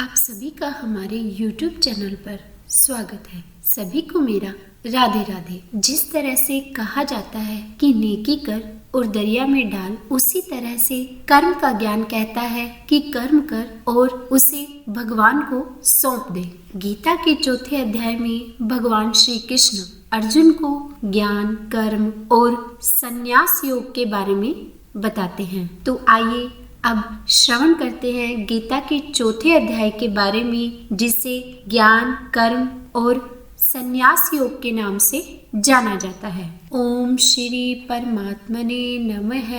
आप सभी का हमारे YouTube चैनल पर स्वागत है। सभी को मेरा राधे राधे। जिस तरह से कहा जाता है कि नेकी कर और दरिया में डाल, उसी तरह से कर्म का ज्ञान कहता है कि कर्म कर और उसे भगवान को सौंप दे। गीता के चौथे अध्याय में भगवान श्री कृष्ण अर्जुन को ज्ञान, कर्म और संन्यास योग के बारे में बताते हैं। तो आइए अब श्रवण करते हैं गीता के चौथे अध्याय के बारे में, जिसे ज्ञान, कर्म और संन्यास योग के नाम से जाना जाता है। ओम श्री परमात्मने नमः।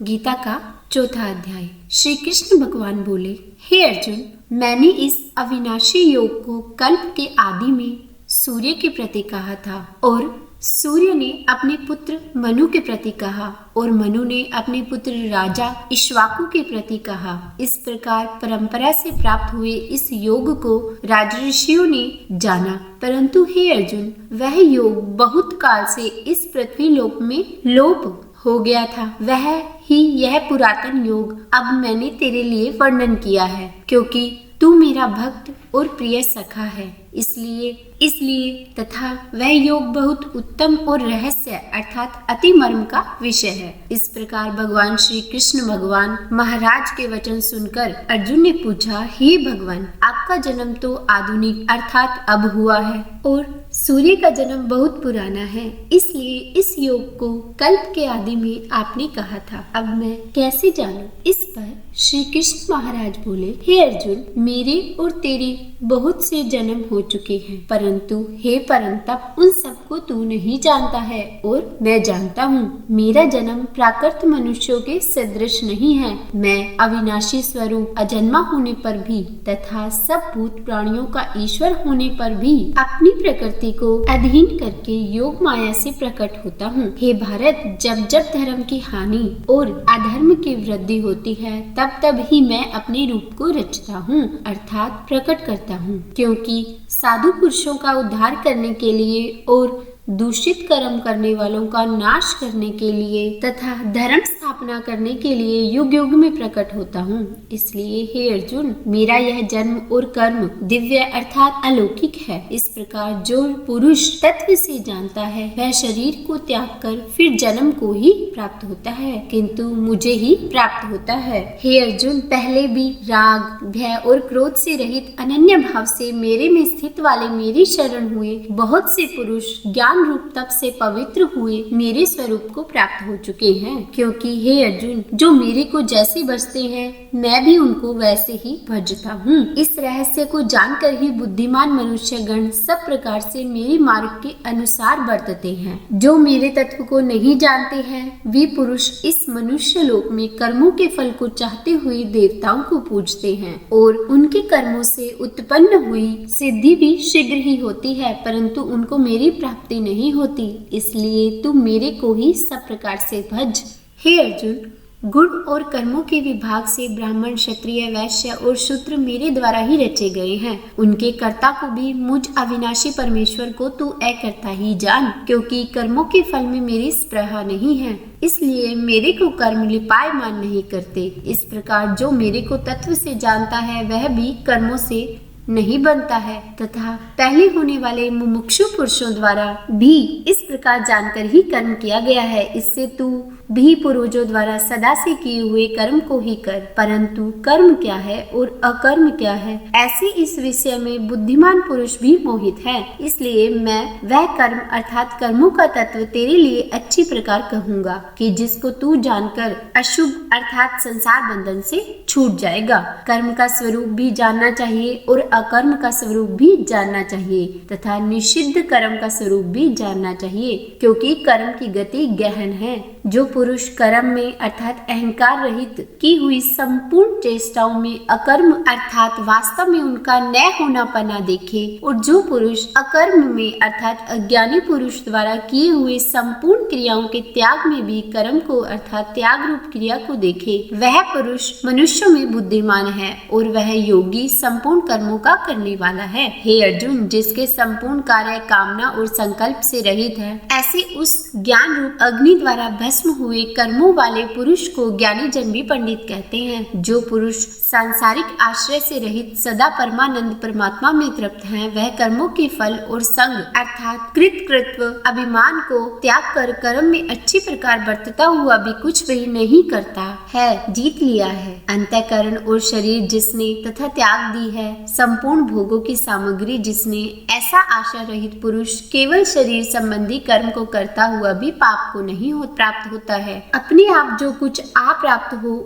गीता का चौथा अध्याय। श्री कृष्ण भगवान बोले, हे अर्जुन, मैंने इस अविनाशी योग को कल्प के आदि में सूर्य के प्रति कहा था, और सूर्य ने अपने पुत्र मनु के प्रति कहा, और मनु ने अपने पुत्र राजा इक्ष्वाकु के प्रति कहा। इस प्रकार परंपरा से प्राप्त हुए इस योग को राजऋषियों ने जाना। परंतु हे अर्जुन, वह योग बहुत काल से इस पृथ्वी लोक में लोप हो गया था। वह ही यह पुरातन योग अब मैंने तेरे लिए वर्णन किया है, क्योंकि तू मेरा भक्त और प्रिय सखा है। इसलिए तथा वह योग बहुत उत्तम और रहस्य अर्थात अति मर्म का विषय है। इस प्रकार भगवान श्री कृष्ण भगवान महाराज के वचन सुनकर अर्जुन ने पूछा, हे भगवान, आपका जन्म तो आधुनिक अर्थात अब हुआ है, और सूर्य का जन्म बहुत पुराना है। इसलिए इस योग को कल्प के आदि में आपने कहा था। अब मैं कैसे जानूं? इस पर श्री कृष्ण महाराज बोले, हे अर्जुन, मेरे और तेरे बहुत से जन्म हो चुके हैं, परंतु हे परंतप, उन सबको तू नहीं जानता है और मैं जानता हूँ। मेरा जन्म प्राकृत मनुष्यों के सदृश नहीं है। मैं अविनाशी स्वरूप अजन्मा होने पर भी तथा सब भूत प्राणियों का ईश्वर होने पर भी अपनी प्रकृति को अधीन करके योग माया से प्रकट होता हूँ। हे भारत, जब जब धर्म की हानि और अधर्म की वृद्धि होती है, तब तब ही मैं अपने रूप को रचता हूँ अर्थात प्रकट करता हूँ, क्योंकि साधु पुरुषों का उद्धार करने के लिए और दूषित कर्म करने वालों का नाश करने के लिए तथा धर्म स्थापना करने के लिए युग युग में प्रकट होता हूँ। इसलिए हे अर्जुन, मेरा यह जन्म और कर्म दिव्य अर्थात अलौकिक है। इस प्रकार जो पुरुष तत्व से जानता है, वह शरीर को त्याग कर फिर जन्म को ही प्राप्त होता है, किंतु मुझे ही प्राप्त होता है। हे अर्जुन, पहले भी राग, भय और क्रोध से रहित अनन्य भाव से मेरे में स्थित वाले मेरी शरण हुए बहुत से पुरुष ज्ञान रूप तप से पवित्र हुए मेरे स्वरूप को प्राप्त हो चुके हैं। क्योंकि हे अर्जुन, जो मेरे को जैसे भजते हैं, मैं भी उनको वैसे ही भजता हूँ। इस रहस्य को जानकर ही बुद्धिमान मनुष्य गण सब प्रकार से मेरे मार्ग के अनुसार बरतते हैं। जो मेरे तत्व को नहीं जानते हैं, वे पुरुष इस मनुष्य लोक में कर्मों के फल को चाहते हुए देवताओं को पूजते हैं, और उनके कर्मों से उत्पन्न हुई सिद्धि भी शीघ्र ही होती है, परंतु उनको मेरी प्राप्ति नहीं होती। इसलिए तू मेरे को ही सब प्रकार से भज। हे अर्जुन, गुण और कर्मों के विभाग से ब्राह्मण, क्षत्रिय, वैश्य और शूद्र मेरे द्वारा ही रचे गए हैं। उनके कर्ता को भी मुझ अविनाशी परमेश्वर को तू अकर्ता ही जान, क्योंकि कर्मों के फल में मेरी स्पृहा नहीं है। इसलिए मेरे को कर्म लिपायमान नहीं करते। इस प्रकार जो मेरे को तत्व से जानता है, वह भी कर्मों से नहीं बनता है, तथा पहले होने वाले मुमुक्षु पुरुषों द्वारा भी इस प्रकार जानकर ही कर्म किया गया है। इससे तू भी पूर्वजों द्वारा सदा से किए हुए कर्म को ही कर। परंतु कर्म क्या है और अकर्म क्या है, ऐसे इस विषय में बुद्धिमान पुरुष भी मोहित है। इसलिए मैं वह कर्म अर्थात कर्मों का तत्व तेरे लिए अच्छी प्रकार कहूँगा, कि जिसको तू जानकर अशुभ अर्थात संसार बंधन से छूट जाएगा। कर्म का स्वरूप भी जानना चाहिए और अकर्म का स्वरूप भी जानना चाहिए, तथा निषिद्ध कर्म का स्वरूप भी जानना चाहिए, क्योंकि कर्म की गति गहन है। जो पुरुष कर्म में अर्थात अहंकार रहित की हुई संपूर्ण चेष्टाओं में अकर्म अर्थात वास्तव में उनका न होना पना देखे, और जो पुरुष अकर्म में अर्थात अज्ञानी पुरुष द्वारा किए हुए संपूर्ण क्रियाओं के त्याग में भी कर्म को अर्थात त्याग रूप क्रिया को देखे, वह पुरुष मनुष्यों में बुद्धिमान है, और वह योगी संपूर्ण कर्मों का करने वाला है। हे अर्जुन, जिसके संपूर्ण कार्य कामना और संकल्प से रहित है, ऐसे उस ज्ञान रूप अग्नि द्वारा भस्म हुए कर्मों वाले पुरुष को ज्ञानी जन भी पंडित कहते हैं। जो पुरुष सांसारिक आश्रय से रहित सदा परमानंद परमात्मा में तृप्त हैं, वह कर्मों के फल और संग अर्थात कृतकृत्व अभिमान को त्याग कर कर्म में अच्छी प्रकार बरतता हुआ भी कुछ भी नहीं करता है, जीत लिया है। अंतःकरण और शरीर जिसने तथा त्याग दी है, संपूर्ण भोगों की सामग्री जिसने, ऐसा आशा रहित पुरुष केवल शरीर संबंधी कर्म को करता हुआ भी पाप को नहीं प्राप्त होता है। अपने आप जो कुछ प्राप्त हो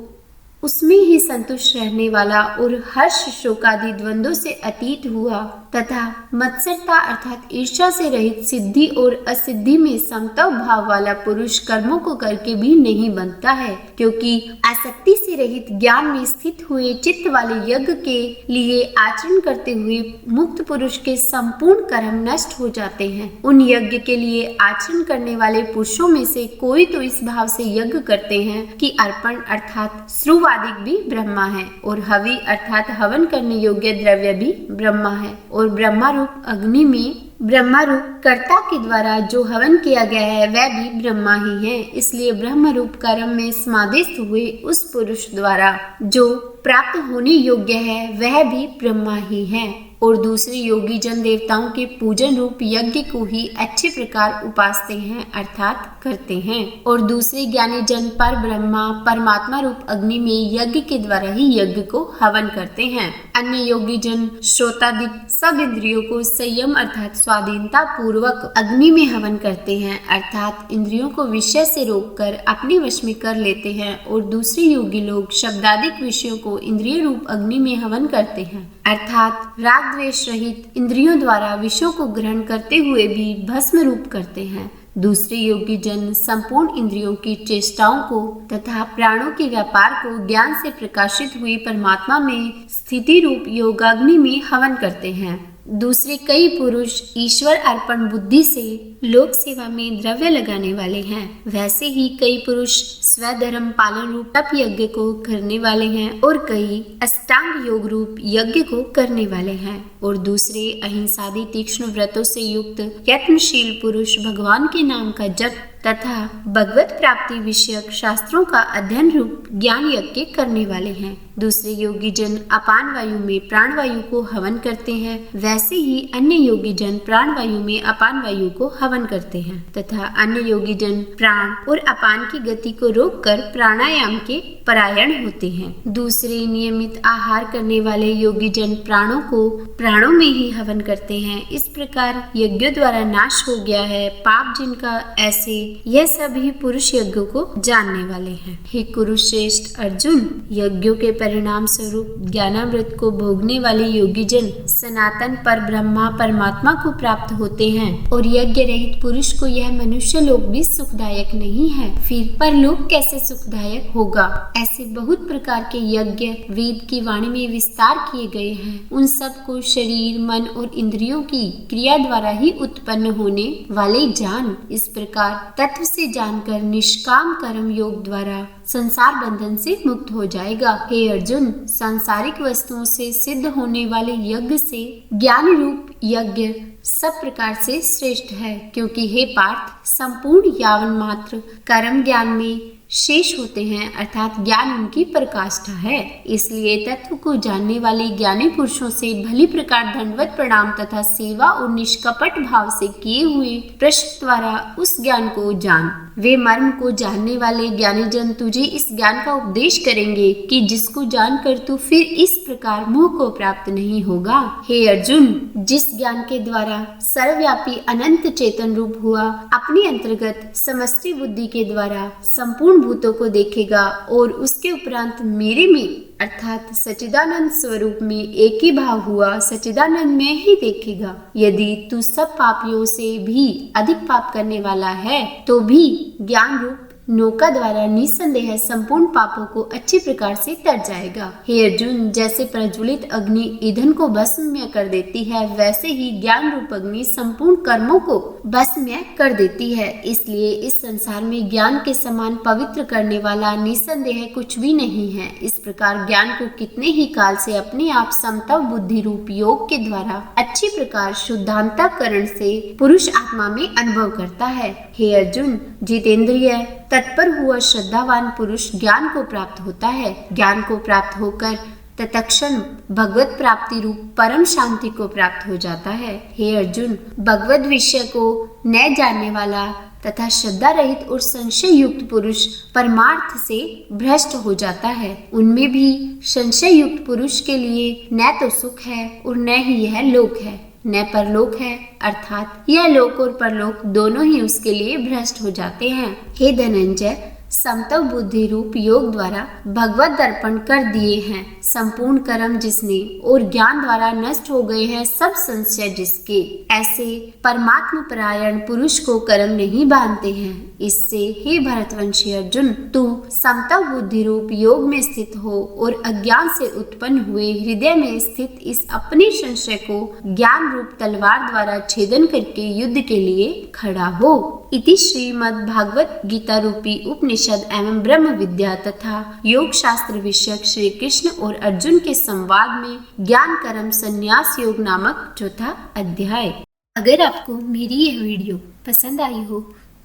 उसमें ही संतुष्ट रहने वाला और हर्ष शोकादि द्वंद्वों से अतीत हुआ तथा मत्सरता अर्थात ईर्ष्या से रहित सिद्धि और असिद्धि में समत्व भाव वाला पुरुष कर्मों को करके भी नहीं बनता है, क्योंकि आसक्ति से रहित ज्ञान में स्थित हुए चित्त वाले यज्ञ के लिए आचरण करते हुए मुक्त पुरुष के संपूर्ण कर्म नष्ट हो जाते हैं। उन यज्ञ के लिए आचरण करने वाले पुरुषों में से कोई तो इस भाव से यज्ञ करते हैं कि अर्पण अर्थात श्रुवादिक भी ब्रह्मा है और हवि अर्थात हवन करने योग्य द्रव्य भी ब्रह्मा है और ब्रह्मा रूप अग्नि में ब्रह्मा रूप कर्ता के द्वारा जो हवन किया गया है वह भी ब्रह्मा ही है। इसलिए ब्रह्म रूप कर्म में समाधिस्थ हुए उस पुरुष द्वारा जो प्राप्त होने योग्य है वह भी ब्रह्मा ही है और दूसरे योगी जन देवताओं के पूजन रूप यज्ञ को ही अच्छे प्रकार उपासते हैं अर्थात करते हैं और दूसरे ज्ञानी जन पर ब्रह्मा परमात्मा रूप अग्नि में यज्ञ के द्वारा ही यज्ञ को हवन करते हैं। अन्य योगी जन श्रोतादिक सब इंद्रियों को संयम अर्थात स्वाधीनता पूर्वक अग्नि में हवन करते हैं अर्थात इंद्रियों को विषय से रोककर अपने वश में कर लेते हैं और दूसरे योगी लोग शब्दादिक विषयों को इंद्रिय रूप अग्नि में हवन करते हैं अर्थात राग द्वेष रहित इंद्रियों द्वारा विषयों को ग्रहण करते हुए भी भस्म रूप करते हैं। दूसरे योगी जन संपूर्ण इंद्रियों की चेष्टाओं को तथा प्राणों के व्यापार को ज्ञान से प्रकाशित हुई परमात्मा में स्थिति रूप योगाग्नि में हवन करते हैं। दूसरे कई पुरुष ईश्वर अर्पण बुद्धि से लोक सेवा में द्रव्य लगाने वाले हैं। वैसे ही कई पुरुष स्वधर्म पालन रूप तप यज्ञ को करने वाले हैं और कई अष्टांग योग रूप यज्ञ को करने वाले हैं और दूसरे अहिंसादि तीक्ष्ण व्रतों से युक्त यत्नशील पुरुष भगवान के नाम का जप तथा भगवत प्राप्ति विषयक शास्त्रों का अध्ययन रूप ज्ञान यज्ञ करने वाले हैं। दूसरे योगी जन अपान वायु में प्राण वायु को हवन करते हैं, वैसे ही अन्य योगी जन प्राण वायु में अपान वायु को हवन करते हैं तथा अन्य योगी जन प्राण और अपान की गति को रोककर प्राणायाम के परायण होते हैं। दूसरे नियमित आहार करने वाले योगी जन प्राणों को प्राणों में ही हवन करते हैं। इस प्रकार यज्ञों द्वारा नाश हो गया है पाप जिनका, ऐसे यह सभी पुरुष यज्ञों को जानने वाले हैं। हे कुरुश्रेष्ठ अर्जुन, यज्ञों के परिणाम स्वरूप ज्ञानामृत को भोगने वाले योगी जन सनातन पर ब्रह्मा परमात्मा को प्राप्त होते हैं और यज्ञ रहित पुरुष को यह मनुष्य लोक भी सुखदायक नहीं है, फिर परलोक कैसे सुखदायक होगा। ऐसे बहुत प्रकार के यज्ञ वेद की वाणी में विस्तार किए गए हैं। उन सब को शरीर मन और इंद्रियों की क्रिया द्वारा ही उत्पन्न होने वाले जान। इस प्रकार तत्व से जानकर निष्काम कर्म योग द्वारा संसार बंधन से मुक्त हो जाएगा। हे अर्जुन, सांसारिक वस्तुओं से सिद्ध होने वाले यज्ञ से ज्ञान रूप यज्ञ सब प्रकार से श्रेष्ठ है, क्योंकि हे पार्थ, संपूर्ण यावन मात्र कर्म ज्ञान में शेष होते हैं अर्थात ज्ञान उनकी प्रकाष्ठा है। इसलिए तत्व को जानने वाले ज्ञानी पुरुषों से भली प्रकार दंडवत प्रणाम तथा सेवा और निष्कपट भाव से किए हुए प्रश्न द्वारा उस ज्ञान को जान। वे मर्म को जानने वाले ज्ञानी जन तुझे इस ज्ञान का उपदेश करेंगे कि जिसको जानकर तू फिर इस प्रकार मोह को प्राप्त नहीं होगा। हे अर्जुन, जिस ज्ञान के द्वारा सर्वव्यापी अनंत चेतन रूप हुआ अपने अंतर्गत समष्टि बुद्धि के द्वारा संपूर्ण भूतों को देखेगा और उसके उपरांत मेरे में अर्थात सच्चिदानंद स्वरूप में एक ही भाव हुआ सच्चिदानंद में ही देखेगा। यदि तू सब पापियों से भी अधिक पाप करने वाला है तो भी ज्ञान रूप नौका द्वारा निसंदेह संपूर्ण पापों को अच्छी प्रकार से तर जाएगा। हे अर्जुन, जैसे प्रज्वलित अग्नि ईंधन को भस्म कर देती है, वैसे ही ज्ञान रूप अग्नि संपूर्ण कर्मों को भस्म कर देती है। इसलिए इस संसार में ज्ञान के समान पवित्र करने वाला निसंदेह कुछ भी नहीं है। इस प्रकार ज्ञान को कितने ही काल से अपने आप समतव बुद्धि रूप योग के द्वारा अच्छी प्रकार शुद्धांतकरण से पुरुष आत्मा में अनुभव करता है। हे अर्जुन, जितेंद्रिय तत्पर हुआ श्रद्धावान पुरुष ज्ञान को प्राप्त होता है। ज्ञान को प्राप्त होकर तत्क्षण भगवत प्राप्ति रूप परम शांति को प्राप्त हो जाता है। हे अर्जुन, भगवत विषय को न जानने वाला तथा श्रद्धा रहित और संशय युक्त पुरुष परमार्थ से भ्रष्ट हो जाता है। उनमें भी संशय युक्त पुरुष के लिए न तो सुख है और न ही यह लोक है, न परलोक है, अर्थात यह लोक और परलोक दोनों ही उसके लिए भ्रष्ट हो जाते हैं। हे धनंजय, समत्व बुद्धि रूप योग द्वारा भगवत दर्पण कर दिए हैं। संपूर्ण कर्म जिसने और ज्ञान द्वारा नष्ट हो गए हैं सब संशय जिसके, ऐसे परमात्म परायण पुरुष को कर्म नहीं बांधते हैं। इससे हे भरतवंशी अर्जुन, तू समत्व बुद्धि रूप योग में स्थित हो और अज्ञान से उत्पन्न हुए हृदय में स्थित इस अपने संशय को ज्ञान रूप तलवार द्वारा छेदन करके युद्ध के लिए खड़ा हो। इति श्रीमद् भागवत गीता रूपी उपनिषद एवं ब्रह्म विद्या तथा योग शास्त्र विषयक श्री कृष्ण और अर्जुन के संवाद में ज्ञान कर्म संन्यास योग नामक चौथा अध्याय। अगर आपको मेरी यह वीडियो पसंद आई हो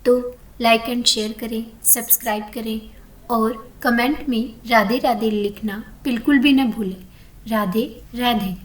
तो लाइक एंड शेयर करें, सब्सक्राइब करें और कमेंट में राधे राधे लिखना बिल्कुल भी न भूलें। राधे राधे।